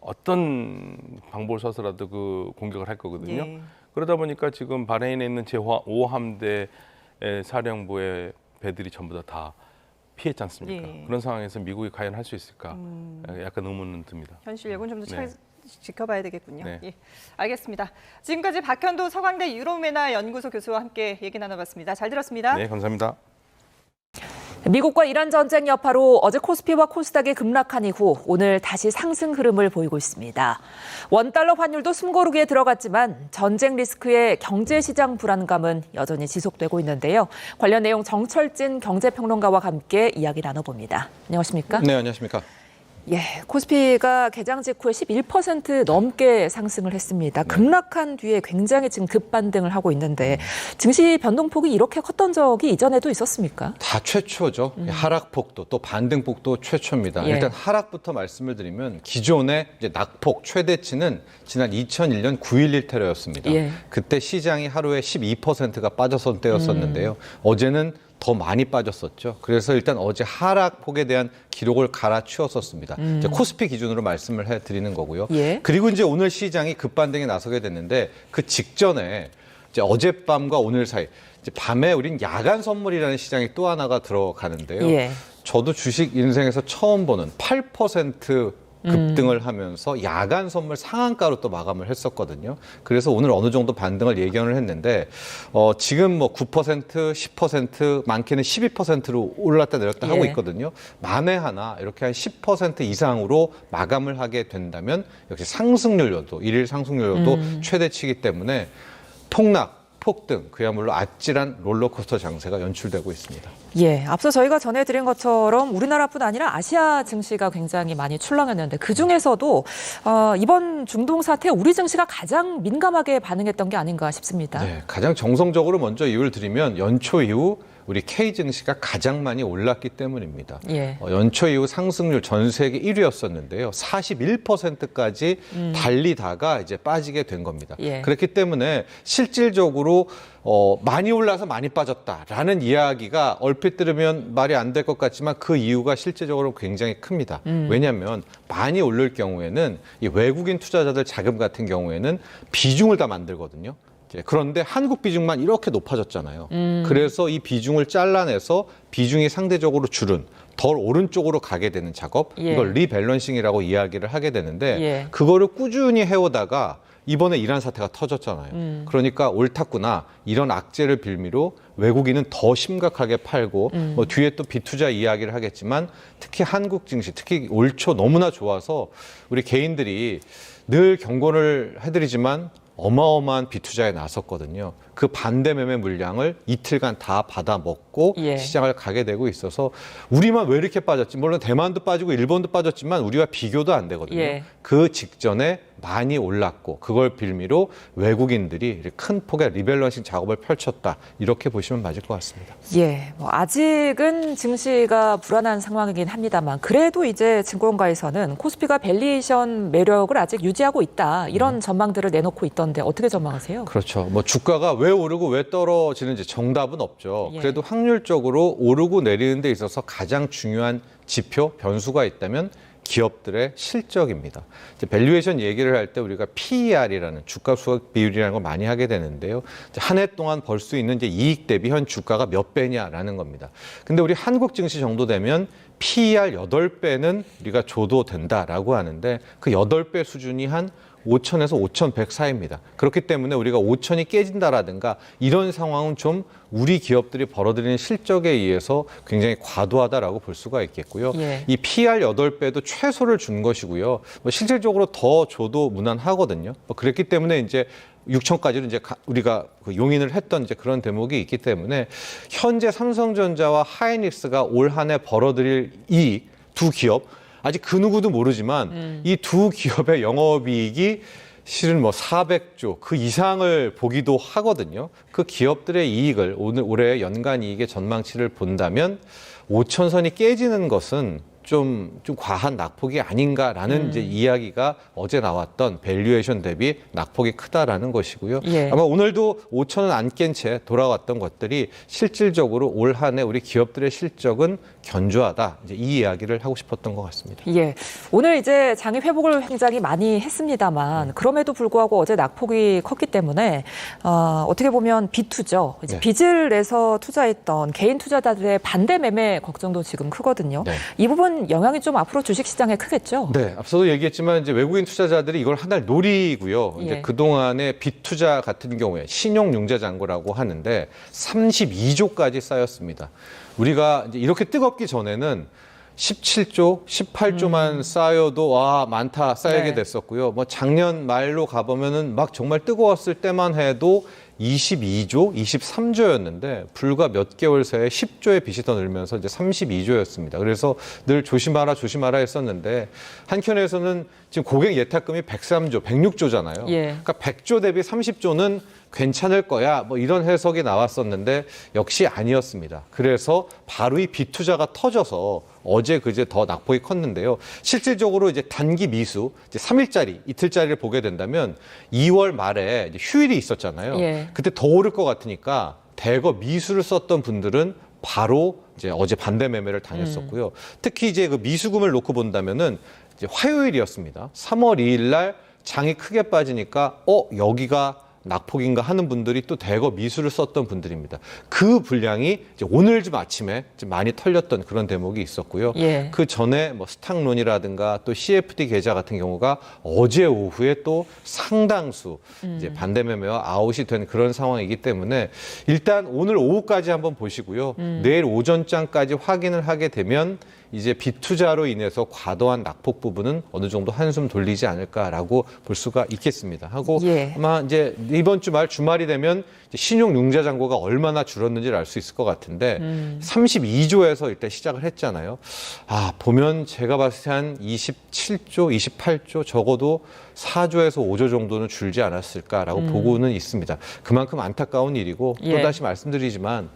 어떤 방법을 써서라도 그 공격을 할 거거든요.
네.
그러다 보니까 지금 바레인에 있는 제5함대 사령부의 배들이 전부 다 피했지 않습니까?
예.
그런 상황에서 미국이 과연 할 수 있을까? 약간 의문은 듭니다.
현실 예고는 좀 더
네.
지켜봐야 되겠군요.
네.
예, 알겠습니다. 지금까지 박현도 서강대 유로메나 연구소 교수와 함께 얘기 나눠봤습니다. 잘 들었습니다.
네, 감사합니다.
미국과 이란 전쟁 여파로 어제 코스피와 코스닥이 급락한 이후 오늘 다시 상승 흐름을 보이고 있습니다. 원달러 환율도 숨고르기에 들어갔지만 전쟁 리스크의 경제시장 불안감은 여전히 지속되고 있는데요. 관련 내용 정철진 경제평론가와 함께 이야기 나눠봅니다. 안녕하십니까?
네, 안녕하십니까?
예, 코스피가 개장 직후에 11% 넘게 상승을 했습니다. 급락한 뒤에 굉장히 지금 급반등을 하고 있는데 증시 변동폭이 이렇게 컸던 적이 이전에도 있었습니까?
다 최초죠. 하락폭도 또 반등폭도 최초입니다.
예.
일단 하락부터 말씀을 드리면 기존의 이제 낙폭 최대치는 지난 2001년 9.11 테러였습니다.
예.
그때 시장이 하루에 12%가 빠졌던 때였었는데요. 어제는 더 많이 빠졌었죠. 그래서 일단 어제 하락폭에 대한 기록을 갈아치웠었습니다. 이제 코스피 기준으로 말씀을 해드리는 거고요.
예.
그리고 이제 오늘 시장이 급반등에 나서게 됐는데 그 직전에 이제 어젯밤과 오늘 사이 이제 밤에 우린 야간 선물이라는 시장이 또 하나가 들어가는데요.
예.
저도 주식 인생에서 처음 보는 8% 급등을 하면서 야간 선물 상한가로 또 마감을 했었거든요. 그래서 오늘 어느 정도 반등을 예견을 했는데 지금 뭐 9%, 10%, 많게는 12%로 올랐다 내렸다 하고
예.
있거든요. 만에 하나 이렇게 한 10% 이상으로 마감을 하게 된다면 역시 상승률도 일일 상승률도 최대치이기 때문에 폭락, 폭등, 그야말로 아찔한 롤러코스터 장세가 연출되고 있습니다.
예, 앞서 저희가 전해드린 것처럼 우리나라뿐 아니라 아시아 증시가 굉장히 많이 출렁였는데 그중에서도 이번 중동 사태에 우리 증시가 가장 민감하게 반응했던 게 아닌가 싶습니다.
네, 가장 정성적으로 먼저 이유를 드리면 연초 이후 우리 K 증시가 가장 많이 올랐기 때문입니다.
예.
연초 이후 상승률 전 세계 1위였었는데요. 41%까지 달리다가 이제 빠지게 된 겁니다.
예.
그렇기 때문에 실질적으로 많이 올라서 많이 빠졌다라는 이야기가 얼핏 들으면 말이 안 될 것 같지만 그 이유가 실제적으로 굉장히 큽니다. 왜냐하면 많이 오를 경우에는 이 외국인 투자자들 자금 같은 경우에는 비중을 다 만들거든요. 그런데 한국 비중만 이렇게 높아졌잖아요. 그래서 이 비중을 잘라내서 비중이 상대적으로 줄은 덜 오른쪽으로 가게 되는 작업,
예.
이걸 리밸런싱이라고 이야기를 하게 되는데
예.
그거를 꾸준히 해오다가 이번에 이란 사태가 터졌잖아요. 그러니까 옳았구나. 이런 악재를 빌미로 외국인은 더 심각하게 팔고 뭐 뒤에 또 비투자 이야기를 하겠지만 특히 한국 증시, 특히 올 초 너무나 좋아서 우리 개인들이 늘 경고를 해드리지만 어마어마한 비투자에 나섰거든요. 그 반대 매매 물량을 이틀간 다 받아먹고
예.
시장을 가게 되고 있어서 우리만 왜 이렇게 빠졌지? 물론 대만도 빠지고 일본도 빠졌지만 우리와 비교도 안 되거든요.
예.
그 직전에 많이 올랐고 그걸 빌미로 외국인들이 큰 폭의 리밸런싱 작업을 펼쳤다. 이렇게 보시면 맞을 것 같습니다.
예, 뭐 아직은 증시가 불안한 상황이긴 합니다만 그래도 이제 증권가에서는 코스피가 밸류에이션 매력을 아직 유지하고 있다. 이런 전망들을 내놓고 있던데 어떻게 전망하세요?
그렇죠. 뭐 주가가 왜 오르고 왜 떨어지는지 정답은 없죠.
예.
그래도 확률적으로 오르고 내리는 데 있어서 가장 중요한 지표, 변수가 있다면 기업들의 실적입니다. 이제 밸류에이션 얘기를 할 때 우리가 PER이라는 주가 수익 비율이라는 걸 많이 하게 되는데요. 한 해 동안 벌 수 있는 이제 이익 대비 현 주가가 몇 배냐라는 겁니다. 근데 우리 한국 증시 정도 되면 PER 8배는 우리가 줘도 된다라고 하는데 그 8배 수준이 한 5,000에서 5,100 사이입니다. 그렇기 때문에 우리가 5,000이 깨진다라든가 이런 상황은 좀 우리 기업들이 벌어들이는 실적에 의해서 굉장히 과도하다라고 볼 수가 있겠고요.
예.
이 PR 8배도 최소를 준 것이고요. 뭐 실질적으로 더 줘도 무난하거든요. 뭐 그랬기 때문에 이제 6,000까지는 이제 우리가 용인을 했던 이제 그런 대목이 있기 때문에 현재 삼성전자와 하이닉스가 올 한 해 벌어들일 이 두 기업 아직 그 누구도 모르지만 이 두 기업의 영업이익이 실은 뭐 400조 그 이상을 보기도 하거든요. 그 기업들의 이익을 올해 연간 이익의 전망치를 본다면 5,000선이 깨지는 것은 좀 과한 낙폭이 아닌가라는 이제 이야기가 어제 나왔던 밸류에이션 대비 낙폭이 크다라는 것이고요.
예.
아마 오늘도 5,000원 안 깬 채 돌아왔던 것들이 실질적으로 올 한 해 우리 기업들의 실적은 견조하다. 이제 이 이야기를 하고 싶었던 것 같습니다.
예, 오늘 이제 장이 회복을 굉장히 많이 했습니다만 그럼에도 불구하고 어제 낙폭이 컸기 때문에 어떻게 보면 비투죠. 이제
네.
빚을 내서 투자했던 개인 투자자들의 반대 매매 걱정도 지금 크거든요.
네.
이 부분 이런 영향이 좀 앞으로 주식시장에 크겠죠?
네, 앞서도 얘기했지만 이제 외국인 투자자들이 이걸 하나를 노리고요. 이제
예.
그동안의 빚투자 같은 경우에 신용융자 잔고라고 하는데 32조까지 쌓였습니다. 우리가 이제 이렇게 뜨겁기 전에는 17조, 18조만 쌓여도 와 많다 쌓이게
네.
됐었고요. 뭐 작년 말로 가보면은 막 정말 뜨거웠을 때만 해도 22조, 23조였는데 불과 몇 개월 새에 10조의 빚이 더 늘면서 이제 32조였습니다. 그래서 늘 조심하라 조심하라 했었는데 한켠에서는 지금 고객 예탁금이 103조, 106조잖아요.
예.
그러니까 100조 대비 30조는 괜찮을 거야. 뭐 이런 해석이 나왔었는데 역시 아니었습니다. 그래서 바로 이 빚투자가 터져서 어제 그제 더 낙폭이 컸는데요. 실질적으로 이제 단기 미수, 이제 3일짜리, 이틀짜리를 보게 된다면 2월 말에 이제 휴일이 있었잖아요.
예.
그때 더 오를 것 같으니까 대거 미수를 썼던 분들은 바로 이제 어제 반대 매매를 당했었고요. 특히 이제 그 미수금을 놓고 본다면은 이제 화요일이었습니다. 3월 2일 날 장이 크게 빠지니까 여기가 낙폭인가 하는 분들이 또 대거 미수를 썼던 분들입니다. 그 분량이 이제 오늘 좀 아침에 좀 많이 털렸던 그런 대목이 있었고요.
예.
그 전에 뭐 스탁론이라든가 또 CFD 계좌 같은 경우가 어제 오후에 또 상당수 이제 반대 매매와 아웃이 된 그런 상황이기 때문에 일단 오늘 오후까지 한번 보시고요. 내일 오전장까지 확인을 하게 되면 이제 빚투자로 인해서 과도한 낙폭 부분은 어느 정도 한숨 돌리지 않을까라고 볼 수가 있겠습니다. 하고
예.
아마 이제 이번 주말이 되면 이제 신용융자 잔고가 얼마나 줄었는지를 알 수 있을 것 같은데 32조에서 일단 시작을 했잖아요. 보면 제가 봤을 때 한 27조, 28조 적어도 4조에서 5조 정도는 줄지 않았을까라고 보고는 있습니다. 그만큼 안타까운 일이고
예.
또다시 말씀드리지만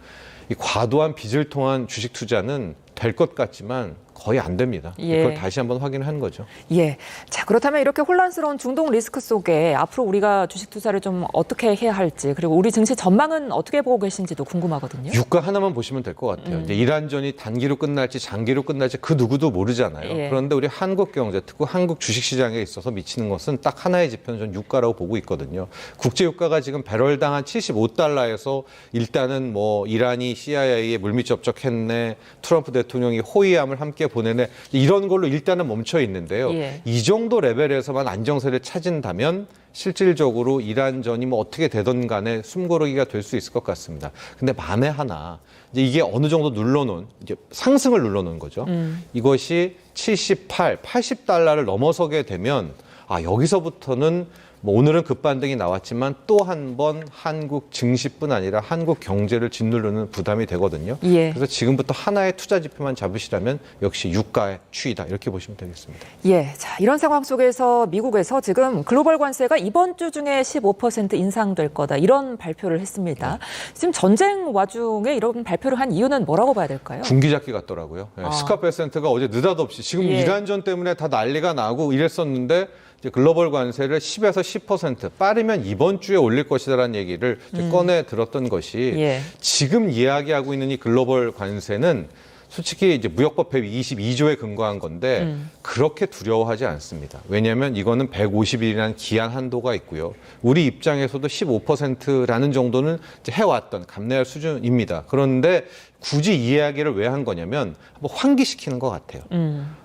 이 과도한 빚을 통한 주식 투자는 될 것 같지만 거의 안 됩니다.
예.
그걸 다시 한번 확인을 한 거죠.
예. 자, 그렇다면 이렇게 혼란스러운 중동 리스크 속에 앞으로 우리가 주식 투자를 좀 어떻게 해야 할지, 그리고 우리 증시 전망은 어떻게 보고 계신지도 궁금하거든요.
유가 하나만 보시면 될 것 같아요. 이제 이란전이 단기로 끝날지 장기로 끝날지 그 누구도 모르잖아요.
예.
그런데 우리 한국 경제, 특히 한국 주식시장에 있어서 미치는 것은 딱 하나의 지표는 전 유가라고 보고 있거든요. 국제 유가가 지금 배럴당 한 75달러에서 일단은 뭐 이란이 CIA에 물밑 접촉했네, 트럼프 대통령이 호위함을 함께 보내네, 이런 걸로 일단은 멈춰 있는데요.
예.
이 정도 레벨에서만 안정세를 찾은다면 실질적으로 이란전이 뭐 어떻게 되든 간에 숨고르기가 될 수 있을 것 같습니다. 근데 만에 하나 이제 이게 어느 정도 눌러놓은 이제 상승을 눌러놓은 거죠. 이것이 78, 80달러를 넘어서게 되면 여기서부터는 뭐 오늘은 급반등이 나왔지만 또 한 번 한국 증시뿐 아니라 한국 경제를 짓누르는 부담이 되거든요.
예.
그래서 지금부터 하나의 투자 지표만 잡으시라면 역시 유가의 추이다 이렇게 보시면 되겠습니다.
예. 자, 이런 상황 속에서 미국에서 지금 글로벌 관세가 이번 주 중에 15% 인상될 거다, 이런 발표를 했습니다. 지금 전쟁 와중에 이런 발표를 한 이유는 뭐라고 봐야 될까요?
군기잡기 같더라고요. 스캇 베센트가 어제 느닷없이 지금
예.
이란전 때문에 다 난리가 나고 이랬었는데 이제 글로벌 관세를 10에서 10% 빠르면 이번 주에 올릴 것이다라는 얘기를 이제 꺼내 들었던 것이
예. 지금
이야기하고 있는 이 글로벌 관세는 솔직히 이제 무역법 122조에 근거한 건데 그렇게 두려워하지 않습니다. 왜냐하면 이거는 150일이라는 기한 한도가 있고요. 우리 입장에서도 15%라는 정도는 이제 해왔던 감내할 수준입니다. 그런데 굳이 이 이야기를 왜 한 거냐면 한번 환기시키는 것 같아요.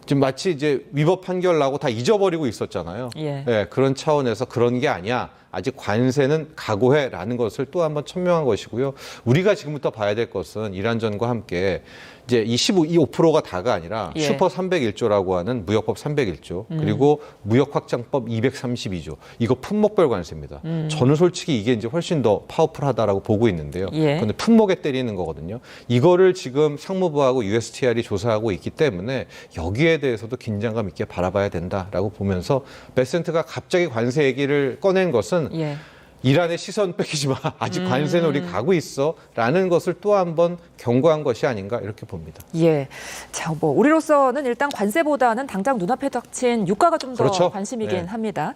지금 마치 이제 위법 판결 나고 다 잊어버리고 있었잖아요.
예.
그런 차원에서 그런 게 아니야. 아직 관세는 각오해라는 것을 또 한번 천명한 것이고요. 우리가 지금부터 봐야 될 것은 이란전과 함께 이제 이 5%가 다가 아니라
예.
슈퍼 301조라고 하는 무역법 301조 그리고 무역확장법 232조, 이거 품목별 관세입니다. 저는 솔직히 이게 이제 훨씬 더 파워풀하다라고 보고 있는데요.
예.
그런데 품목에 때리는 거거든요. 이거를 지금 상무부하고 USTR이 조사하고 있기 때문에 여기에 대해서도 긴장감 있게 바라봐야 된다라고 보면서 베센트가 갑자기 관세 얘기를 꺼낸 것은
예.
이란의 시선 뺏기지 마. 아직 관세는 우리 가고 있어. 라는 것을 또 한 번 경고한 것이 아닌가 이렇게 봅니다.
예. 자, 뭐 우리로서는 일단 관세보다는 당장 눈앞에 닥친 유가가 좀 더
그렇죠.
관심이긴
네.
합니다.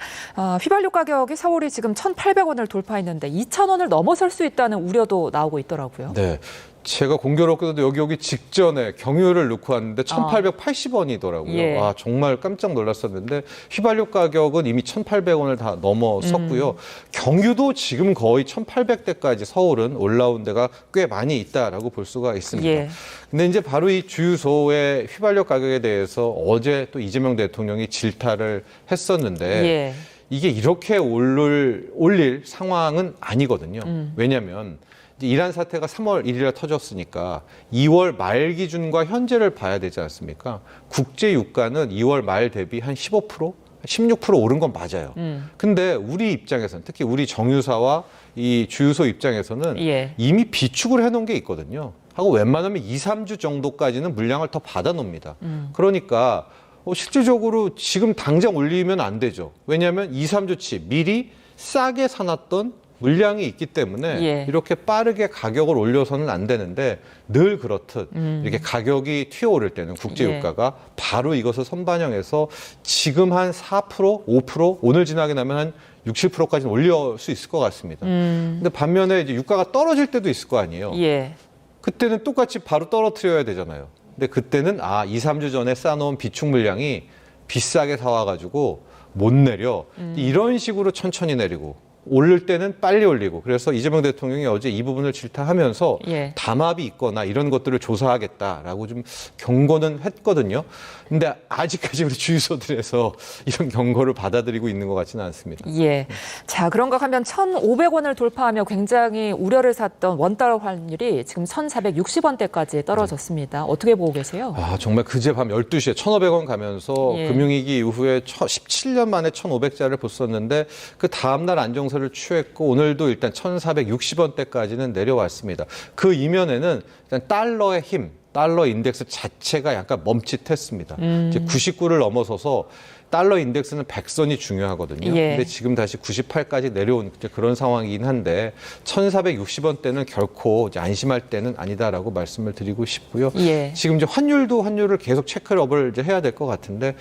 휘발유 가격이 서울이 지금 1,800원을 돌파했는데 2,000원을 넘어설 수 있다는 우려도 나오고 있더라고요.
네. 제가 공교롭게도 여기 오기 직전에 경유를 넣고 왔는데 1,880원이더라고요.
예.
와, 정말 깜짝 놀랐었는데 휘발유 가격은 이미 1,800원을 다 넘어섰고요. 경유도 지금 거의 1,800대까지 서울은 올라온 데가 꽤 많이 있다라고 볼 수가 있습니다.
예.
근데 이제 바로 이 주유소의 휘발유 가격에 대해서 어제 또 이재명 대통령이 질타를 했었는데
예.
이게 이렇게 올릴 상황은 아니거든요. 왜냐하면 이란 사태가 3월 1일에 터졌으니까 2월 말 기준과 현재를 봐야 되지 않습니까? 국제 유가는 2월 말 대비 한 15%, 16% 오른 건 맞아요. 근데 우리 입장에서는 특히 우리 정유사와 이 주유소 입장에서는
예.
이미 비축을 해놓은 게 있거든요. 하고 웬만하면 2, 3주 정도까지는 물량을 더 받아놓습니다. 그러니까 실질적으로 지금 당장 올리면 안 되죠. 왜냐하면 2, 3주치 미리 싸게 사놨던 물량이 있기 때문에
예.
이렇게 빠르게 가격을 올려서는 안 되는데 늘 그렇듯 이렇게 가격이 튀어오를 때는 국제유가가 바로 이것을 선반영해서 지금 한 4%, 5% 오늘 지나게 나면 한 60, 70%까지는 올릴 수 있을 것 같습니다. 근데 반면에 이제 유가가 떨어질 때도 있을 거 아니에요.
예.
그때는 똑같이 바로 떨어뜨려야 되잖아요. 근데 그때는 2, 3주 전에 쌓아놓은 비축 물량이 비싸게 사와가지고 못 내려. 이런 식으로 천천히 내리고 오를 때는 빨리 올리고 그래서 이재명 대통령이 어제 이 부분을 질타하면서
예.
담합이 있거나 이런 것들을 조사하겠다라고 좀 경고는 했거든요. 근데 아직까지 우리 주유소들에서 이런 경고를 받아들이고 있는 것 같지는 않습니다.
예. 자, 그런가 하면 1,500원을 돌파하며 굉장히 우려를 샀던 원달러 환율이 지금 1,460원대까지 떨어졌습니다. 어떻게 보고 계세요?
정말 그제 밤 12시에 1,500원 가면서
예.
금융위기 이후에 17년 만에 1,500자를 보았는데 그 다음날 안정세를 취했고 오늘도 일단 1,460원대까지는 내려왔습니다. 그 이면에는 일단 달러의 힘, 달러 인덱스 자체가 약간 멈칫했습니다. 이제 99를 넘어서서 달러 인덱스는 100선이 중요하거든요.
예.
근데 지금 다시 98까지 내려온 그런 상황이긴 한데 1,460원대는 결코 이제 안심할 때는 아니다라고 말씀을 드리고 싶고요.
예.
지금 이제 환율을 계속 체크업을 이제 해야 될 것 같은데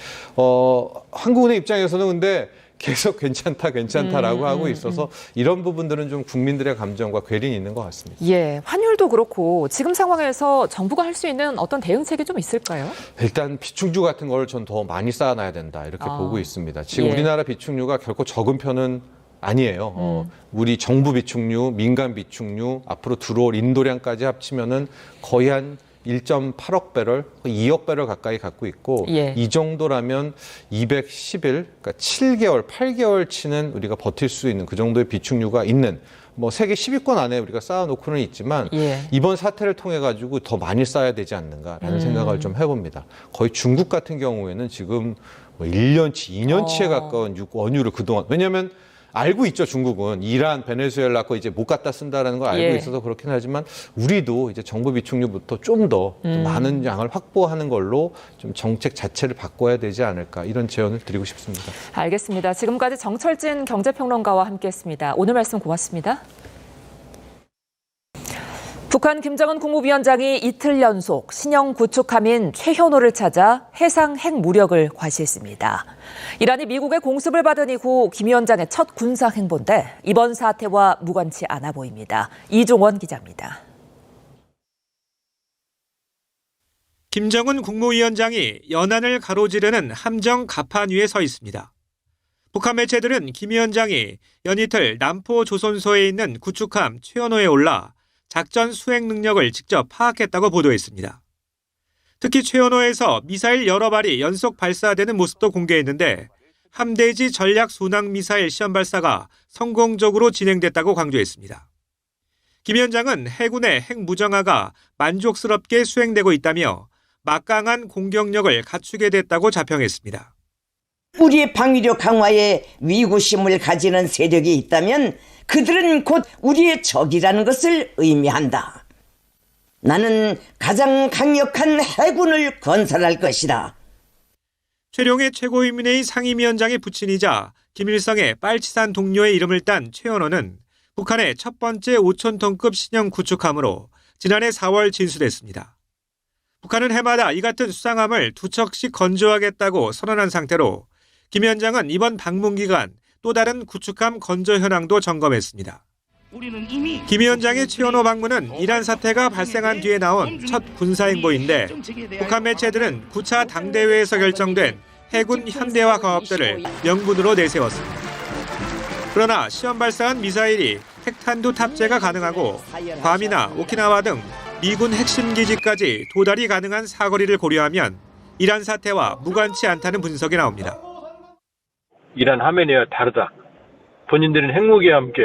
한국은행 입장에서는 근데 계속 괜찮다라고 하고 있어서 이런 부분들은 좀 국민들의 감정과 괴리는 있는 것 같습니다.
예, 환율도 그렇고 지금 상황에서 정부가 할 수 있는 어떤 대응책이 좀 있을까요?
일단 비축유 같은 걸 전 더 많이 쌓아놔야 된다 이렇게 보고 있습니다. 지금
예.
우리나라 비축유가 결코 적은 편은 아니에요. 우리 정부 비축유, 민간 비축유, 앞으로 들어올 인도량까지 합치면은 거의 한 1.8억 배럴, 2억 배럴 가까이 갖고 있고
예.
이 정도라면 210일, 그러니까 7개월, 8개월치는 우리가 버틸 수 있는 그 정도의 비축유가 있는 세계 10위권 안에 우리가 쌓아놓고는 있지만
예.
이번 사태를 통해 가지고 더 많이 쌓아야 되지 않는가라는 생각을 좀 해봅니다. 거의 중국 같은 경우에는 지금 1년치, 2년치에 가까운 원유를 그동안 왜냐하면 알고 있죠. 중국은 이란, 베네수엘라 거 이제 못 갖다 쓴다라는 걸 알고
예.
있어서 그렇긴 하지만 우리도 이제 정부 비축유부터 좀 더 많은 양을 확보하는 걸로 좀 정책 자체를 바꿔야 되지 않을까 이런 제언을 드리고 싶습니다.
알겠습니다. 지금까지 정철진 경제평론가와 함께했습니다. 오늘 말씀 고맙습니다. 북한 김정은 국무위원장이 이틀 연속 신형 구축함인 최현호를 찾아 해상 핵 무력을 과시했습니다. 이란이 미국의 공습을 받은 이후 김 위원장의 첫 군사 행보인데 이번 사태와 무관치 않아 보입니다. 이종원 기자입니다.
김정은 국무위원장이 연안을 가로지르는 함정 갑판 위에 서 있습니다. 북한 매체들은 김 위원장이 연이틀 남포 조선소에 있는 구축함 최현호에 올라 작전 수행 능력을 직접 파악했다고 보도했습니다. 특히 최현호에서 미사일 여러 발이 연속 발사되는 모습도 공개했는데 함대지 전략 순항 미사일 시험 발사가 성공적으로 진행됐다고 강조했습니다. 김 위원장은 해군의 핵 무정화가 만족스럽게 수행되고 있다며 막강한 공격력을 갖추게 됐다고 자평했습니다.
우리의 방위력 강화에 위구심을 가지는 세력이 있다면 그들은 곧 우리의 적이라는 것을 의미한다. 나는 가장 강력한 해군을 건설할 것이다.
최룡해 최고인민회의 상임위원장의 부친이자 김일성의 빨치산 동료의 이름을 딴 최현호는 북한의 첫 번째 5,000톤급 신형 구축함으로 지난해 4월 진수됐습니다. 북한은 해마다 이 같은 수상함을 2척씩 건조하겠다고 선언한 상태로 김 위원장은 이번 방문 기간 또 다른 구축함 건조 현황도 점검했습니다. 김 위원장의 치원호 방문은 이란 사태가 발생한 뒤에 나온 첫 군사행보인데 북한 매체들은 9차 당대회에서 결정된 해군 현대화 과업들을 명분으로 내세웠습니다. 그러나 시험 발사한 미사일이 핵탄두 탑재가 가능하고 괌이나 오키나와 등 미군 핵심 기지까지 도달이 가능한 사거리를 고려하면 이란 사태와 무관치 않다는 분석이 나옵니다.
이란 하메네이와 다르다. 본인들은 핵무기와 함께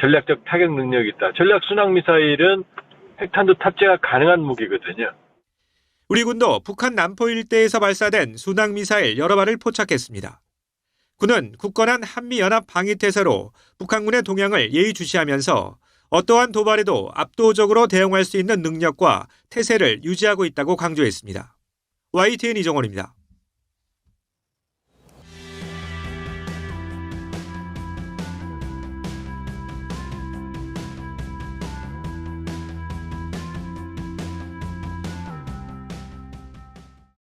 전략적 타격 능력이 있다. 전략 순항 미사일은 핵탄두 탑재가 가능한 무기거든요.
우리 군도 북한 남포 일대에서 발사된 순항 미사일 여러 발을 포착했습니다. 군은 굳건한 한미연합 방위태세로 북한군의 동향을 예의주시하면서 어떠한 도발에도 압도적으로 대응할 수 있는 능력과 태세를 유지하고 있다고 강조했습니다. YTN 이정원입니다.